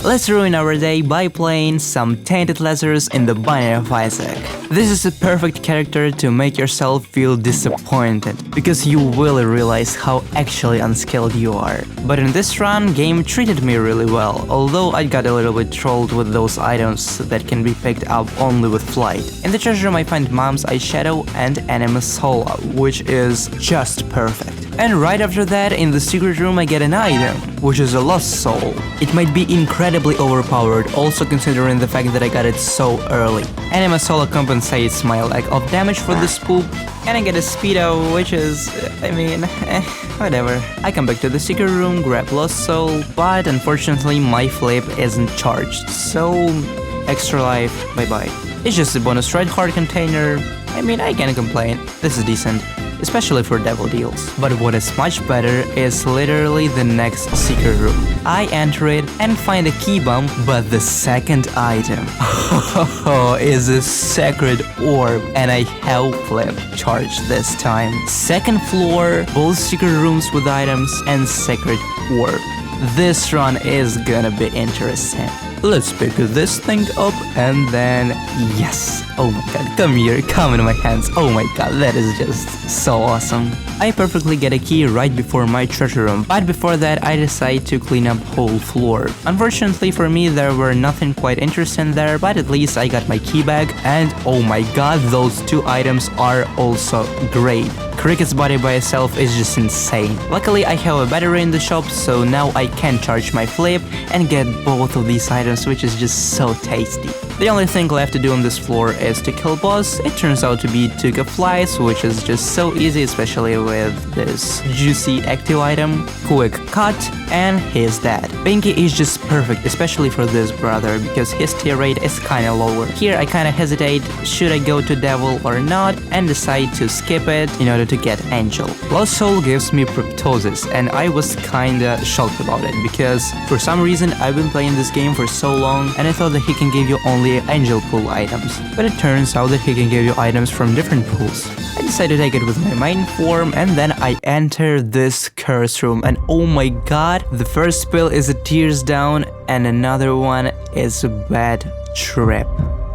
Let's ruin our day by playing some Tainted Lazarus in the binary of Isaac. This is a perfect character to make yourself feel disappointed, because you will realize how actually unskilled you are. But in this run, game treated me really well, although I got a little bit trolled with those items that can be picked up only with flight. In the treasure room I find Mom's Eyeshadow and Anima Sola, which is just perfect. And right after that, in the secret room I get an item, which is a Lost Soul. It might be incredibly overpowered, also considering the fact that I got it so early. Anima Sola compensates my lack of damage for this poop, and I get a Speedo, which is, whatever. I come back to the secret room, grab Lost Soul, but unfortunately my flip isn't charged, so extra life, bye-bye. It's just a bonus red heart container. I can't complain, this is decent, especially for devil deals. But what is much better is literally the next secret room. I enter it and find a key bomb, but the second item is a sacred orb, and I have flip charged this time. Second floor, both secret rooms with items, and sacred orb. This run is gonna be interesting. Let's pick this thing up and then, yes, oh my god, come here, come in my hands, oh my god, that is just so awesome. I perfectly get a key right before my treasure room, but before that I decide to clean up whole floor. Unfortunately for me there were nothing quite interesting there, but at least I got my key bag, and oh my god, those two items are also great. Cricket's body by itself is just insane. Luckily I have a battery in the shop, so now I can charge my flip and get both of these items, which is just so tasty. The only thing left to do on this floor is to kill boss. It turns out to be Tuga Flies, which is just so easy, especially with this juicy active item. Quick cut, and he's dead. Pinky is just perfect, especially for this brother, because his tier rate is kinda lower. Here I kinda hesitate, should I go to devil or not, and decide to skip it in order to get angel. Lost Soul gives me Proptosis, and I was kinda shocked about it, because for some reason I've been playing this game for so long, and I thought that he can give you only angel pool items, but it turns out that he can give you items from different pools. I decided to take it with my main form, and then I enter this curse room, and oh my god, the first spell is a tears down and another one is a bad trip.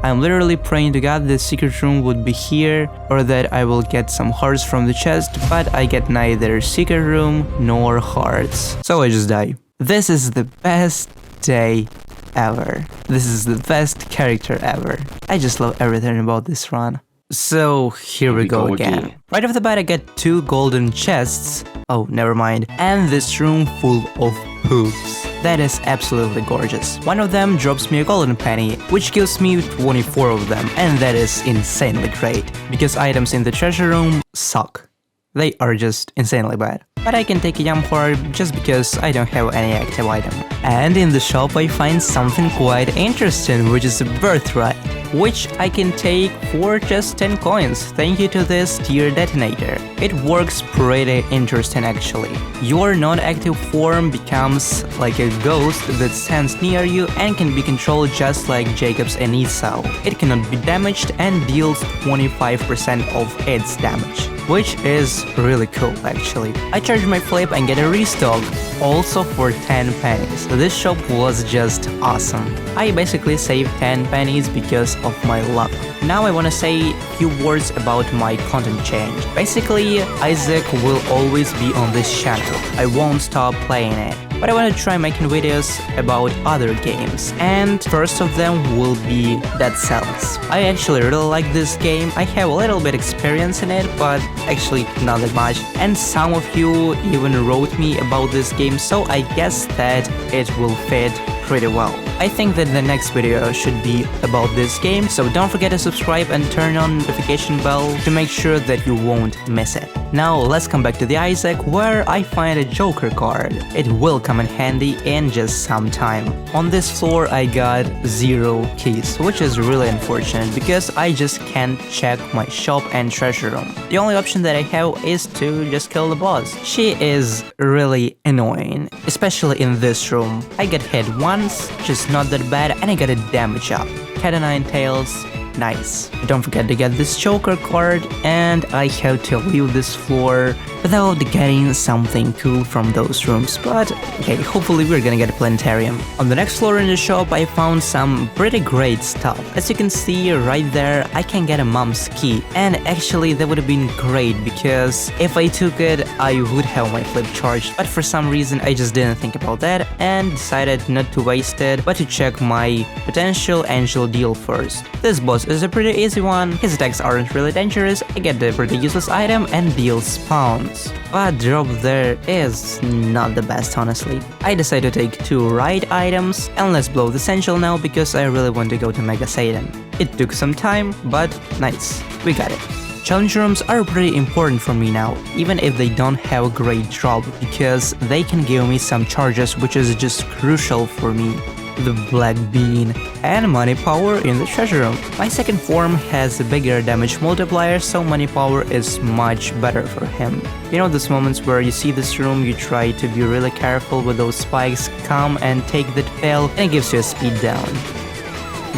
I'm literally praying to god this secret room would be here, or that I will get some hearts from the chest, but I get neither secret room nor hearts, so I just die. This is the best day ever. This is the best character ever. I just love everything about this run. So here we go again. Right off the bat I get 2 golden chests, oh never mind, and this room full of poops. That is absolutely gorgeous. One of them drops me a golden penny, which gives me 24 of them, and that is insanely great, because items in the treasure room suck. They are just insanely bad. But I can take a yum heart just because I don't have any active item. And in the shop I find something quite interesting, which is a birthright, which I can take for just 10 coins, thank you to this tier detonator. It works pretty interesting actually. Your non-active form becomes like a ghost that stands near you and can be controlled just like Jacob's and Esau. It cannot be damaged and deals 25% of its damage, which is really cool actually. I charge my flip and get a restock, also for 10 pennies. This shop was just awesome. I basically saved 10 pennies because of my luck. Now I wanna say a few words about my content change. Basically, Isaac will always be on this channel. I won't stop playing it. But I want to try making videos about other games, and first of them will be Dead Cells. I actually really like this game. I have a little bit experience in it, but actually not that much, and some of you even wrote me about this game, so I guess that it will fit pretty well. I think that the next video should be about this game, so don't forget to subscribe and turn on notification bell to make sure that you won't miss it. Now let's come back to the Isaac, where I find a Joker card. It will come in handy in just some time. On this floor I got 0 keys, which is really unfortunate because I just can't check my shop and treasure room. The only option that I have is to just kill the boss. She is really annoying, especially in this room. I get hit once, just not that bad, and I got a damage up. Cat o' nine tails, Nice. Don't forget to get this Joker card, and I have to leave this floor without getting something cool from those rooms, but okay, hopefully we're gonna get a planetarium. On the next floor in the shop, I found some pretty great stuff. As you can see right there, I can get a mom's key, and actually that would have been great because if I took it, I would have my flip charged, but for some reason I just didn't think about that and decided not to waste it, but to check my potential angel deal first. This boss is a pretty easy one, his attacks aren't really dangerous, I get the pretty useless item and deal spawns. But drop there is not the best, honestly. I decided to take 2 right items, and let's blow the essential now because I really want to go to Mega Satan. It took some time, but nice, we got it. Challenge rooms are pretty important for me now, even if they don't have a great drop, because they can give me some charges which is just crucial for me. The Black Bean and Money Power in the treasure room. My second form has a bigger damage multiplier, so Money Power is much better for him. You know those moments where you see this room, you try to be really careful with those spikes, come and take that fail, and it gives you a speed down.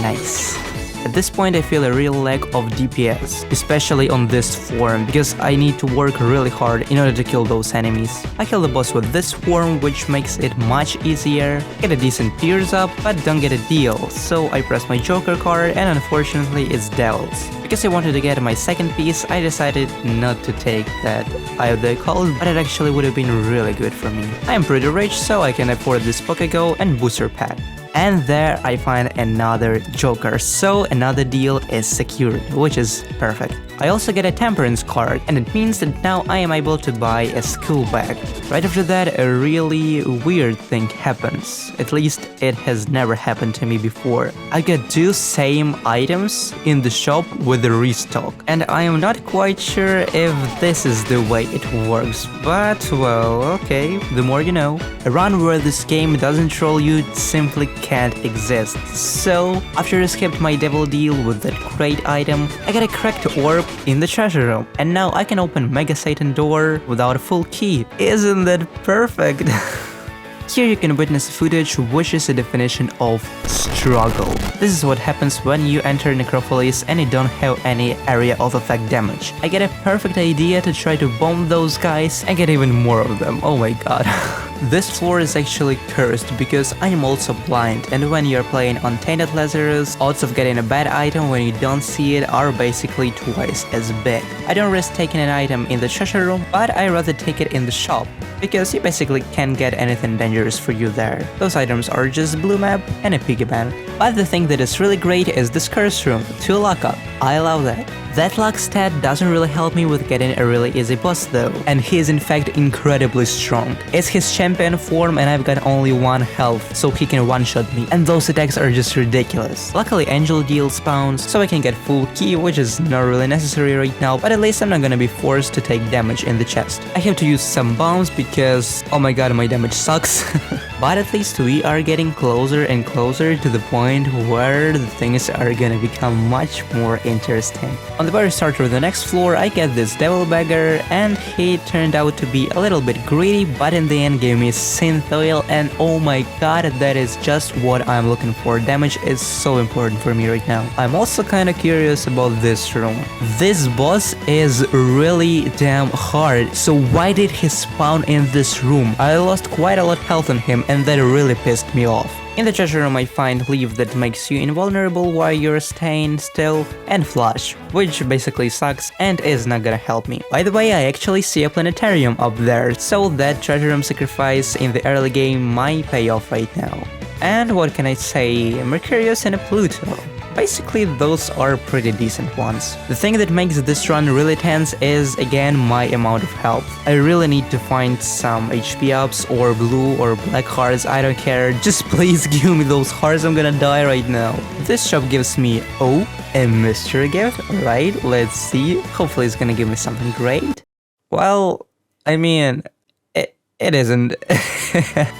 Nice. At this point I feel a real lack of DPS, especially on this form, because I need to work really hard in order to kill those enemies. I kill the boss with this form, which makes it much easier, get a decent pierce up, but don't get a deal, so I press my Joker card and unfortunately it's Devils. Because I wanted to get my second piece, I decided not to take that Eye of the Occult, but it actually would have been really good for me. I am pretty rich, so I can afford this Pokego and booster pack. And there I find another Joker, so another deal is secured, which is perfect. I also get a Temperance card, and it means that now I am able to buy a school bag. Right after that, a really weird thing happens. At least it has never happened to me before. I get 2 same items in the shop with the restock, and I am not quite sure if this is the way it works, but well, okay, the more you know. A run where this game doesn't troll you simply can't exist. So, after I skipped my devil deal with that great item, I got a cracked orb in the treasure room, and now I can open Mega Satan door without a full key. Isn't that perfect? Here you can witness footage which is a definition of struggle. This is what happens when you enter Necropolis and you don't have any area of effect damage. I get a perfect idea to try to bomb those guys and get even more of them, oh my god. This floor is actually cursed because I am also blind, and when you're playing on Tainted Lazarus, odds of getting a bad item when you don't see it are basically twice as big. I don't risk taking an item in the treasure room, but I rather take it in the shop, because you basically can't get anything dangerous for you there. Those items are just blue map and a piggy bank. But the thing that is really great is this curse room, 2 lockup. I love that. That luck stat doesn't really help me with getting a really easy boss though, and he is in fact incredibly strong. It's his champion form and I've got only 1 health, so he can one-shot me, and those attacks are just ridiculous. Luckily Angel deal spawns, so I can get full key, which is not really necessary right now, but at least I'm not gonna be forced to take damage in the chest. I have to use some bombs because, oh my god, my damage sucks. But at least we are getting closer and closer to the point where the things are gonna become much more interesting. On the very start of the next floor, I get this Devil Beggar, and he turned out to be a little bit greedy, but in the end gave me Synth Oil, and oh my god, that is just what I'm looking for. Damage is so important for me right now. I'm also kinda curious about this room. This boss is really damn hard, so why did he spawn in this room? I lost quite a lot of health on him, and that really pissed me off. In the treasure room I find Leaf that makes you invulnerable while you're staying still, and Flush, which basically sucks and is not gonna help me. By the way, I actually see a planetarium up there, so that treasure room sacrifice in the early game might pay off right now. And what can I say, Mercurius and a Pluto. Basically, those are pretty decent ones. The thing that makes this run really tense is, again, my amount of health. I really need to find some HP ups or blue or black hearts, I don't care. Just please give me those hearts, I'm gonna die right now. This shop gives me, oh, a mystery gift, right? Let's see. Hopefully it's gonna give me something great. Well, I mean, it isn't.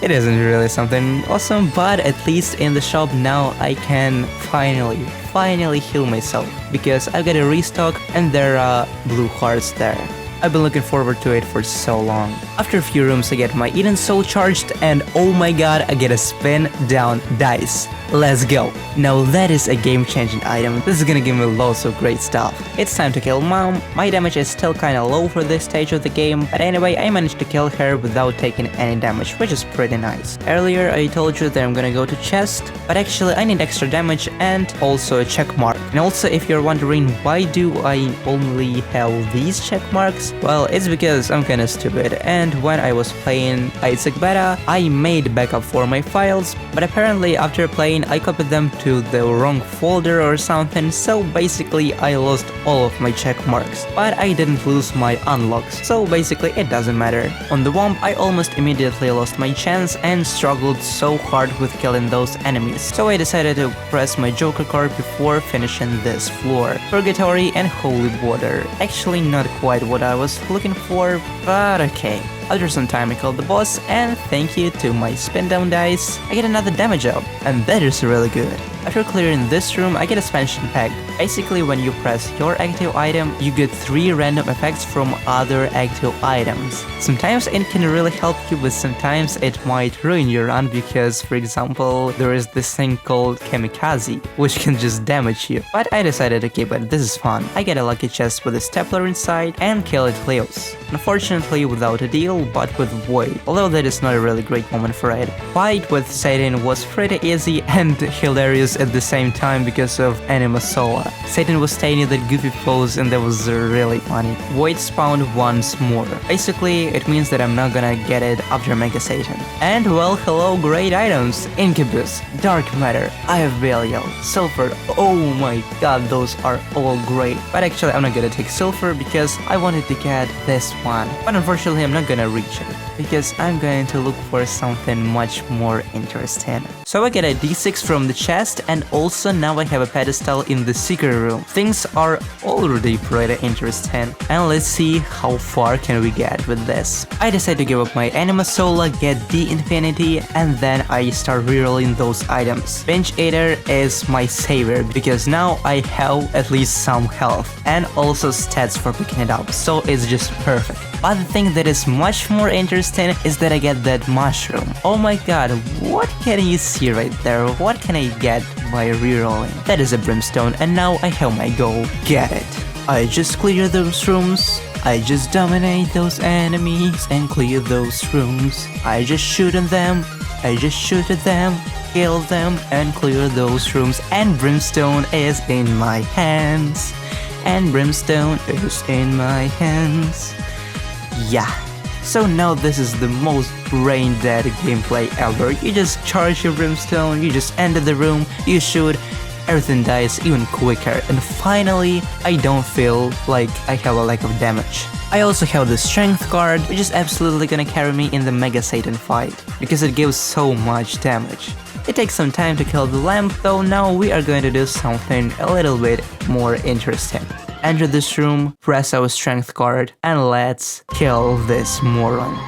It isn't really something awesome, but at least in the shop now I can finally heal myself, because I've got a restock and there are blue hearts there. I've been looking forward to it for so long. After a few rooms I get my Eden Soul charged and oh my god, I get a Spindown Dice. Let's go. Now that is a game-changing item. This is gonna give me lots of great stuff. It's time to kill Mom. My damage is still kinda low for this stage of the game, but anyway, I managed to kill her without taking any damage, which is pretty nice. Earlier I told you that I'm gonna go to chest, but actually I need extra damage and also a check mark. And also if you're wondering why do I only have these check marks, well, it's because I'm kinda stupid, and when I was playing Heist beta, I made backup for my files, but apparently after playing I copied them to the wrong folder or something, so basically I lost all of my check marks, but I didn't lose my unlocks, so basically it doesn't matter. On the womp I almost immediately lost my chance and struggled so hard with killing those enemies, so I decided to press my Joker card before finishing this floor. Purgatory and Holy Water. Actually not quite what I was looking for, but okay. After some time I killed the boss, and thank you to my Spindown Dice, I get another damage up, and that is really good. After clearing this room, I get a expansion pack. Basically, when you press your active item, you get 3 random effects from other active items. Sometimes it can really help you, but sometimes it might ruin your run because, for example, there is this thing called Kamikaze, which can just damage you. But I decided to keep it, this is fun. I get a lucky chest with a stapler inside and kill it Leos. Unfortunately without a deal, but with Void, although that is not a really great moment for it. Fight with Satan was pretty easy and hilarious at the same time because of Anima Sola. Satan was tiny that goofy pose and that was really funny. Void spawned once more. Basically, it means that I'm not gonna get it after Mega Satan. And well, hello great items. Incubus, Dark Matter, Eye of Belial, Sulfur, oh my god, those are all great. But actually I'm not gonna take Sulfur because I wanted to get this one. But unfortunately I'm not gonna reach it because I'm going to look for something much more interesting. So I get a d6 from the chest, and also now I have a pedestal in the secret room. Things are already pretty interesting, and let's see how far can we get with this. I decide to give up my Anima Sola, get the Infinity, and then I start rerolling those items. Bench Eater is my savior because now I have at least some health and also stats for picking it up, so it's just perfect. But the thing that is much more interesting is that I get that mushroom. Oh my god, what can you see right there? What can I get by rerolling? That is a Brimstone, and now I have my goal. Get it. I just clear those rooms. I just dominate those enemies and clear those rooms. I just shoot at them. I just shoot at them, kill them, and clear those rooms. And Brimstone is in my hands. And Brimstone is in my hands. Yeah. So now this is the most brain-dead gameplay ever. You just charge your Brimstone, you just enter the room, you shoot, everything dies even quicker, and finally, I don't feel like I have a lack of damage. I also have the Strength card, which is absolutely gonna carry me in the Mega Satan fight, because it gives so much damage. It takes some time to kill the lamp, though now we are going to do something a little bit more interesting. Enter this room, press our Strength card, and let's kill this moron.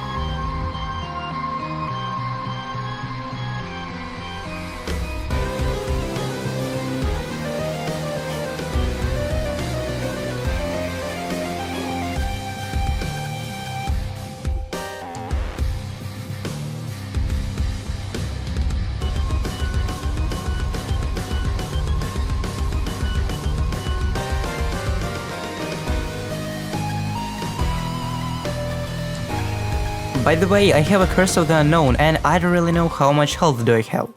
By the way, I have a Curse of the Unknown, and I don't really know how much health do I have.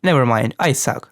Never mind, I suck.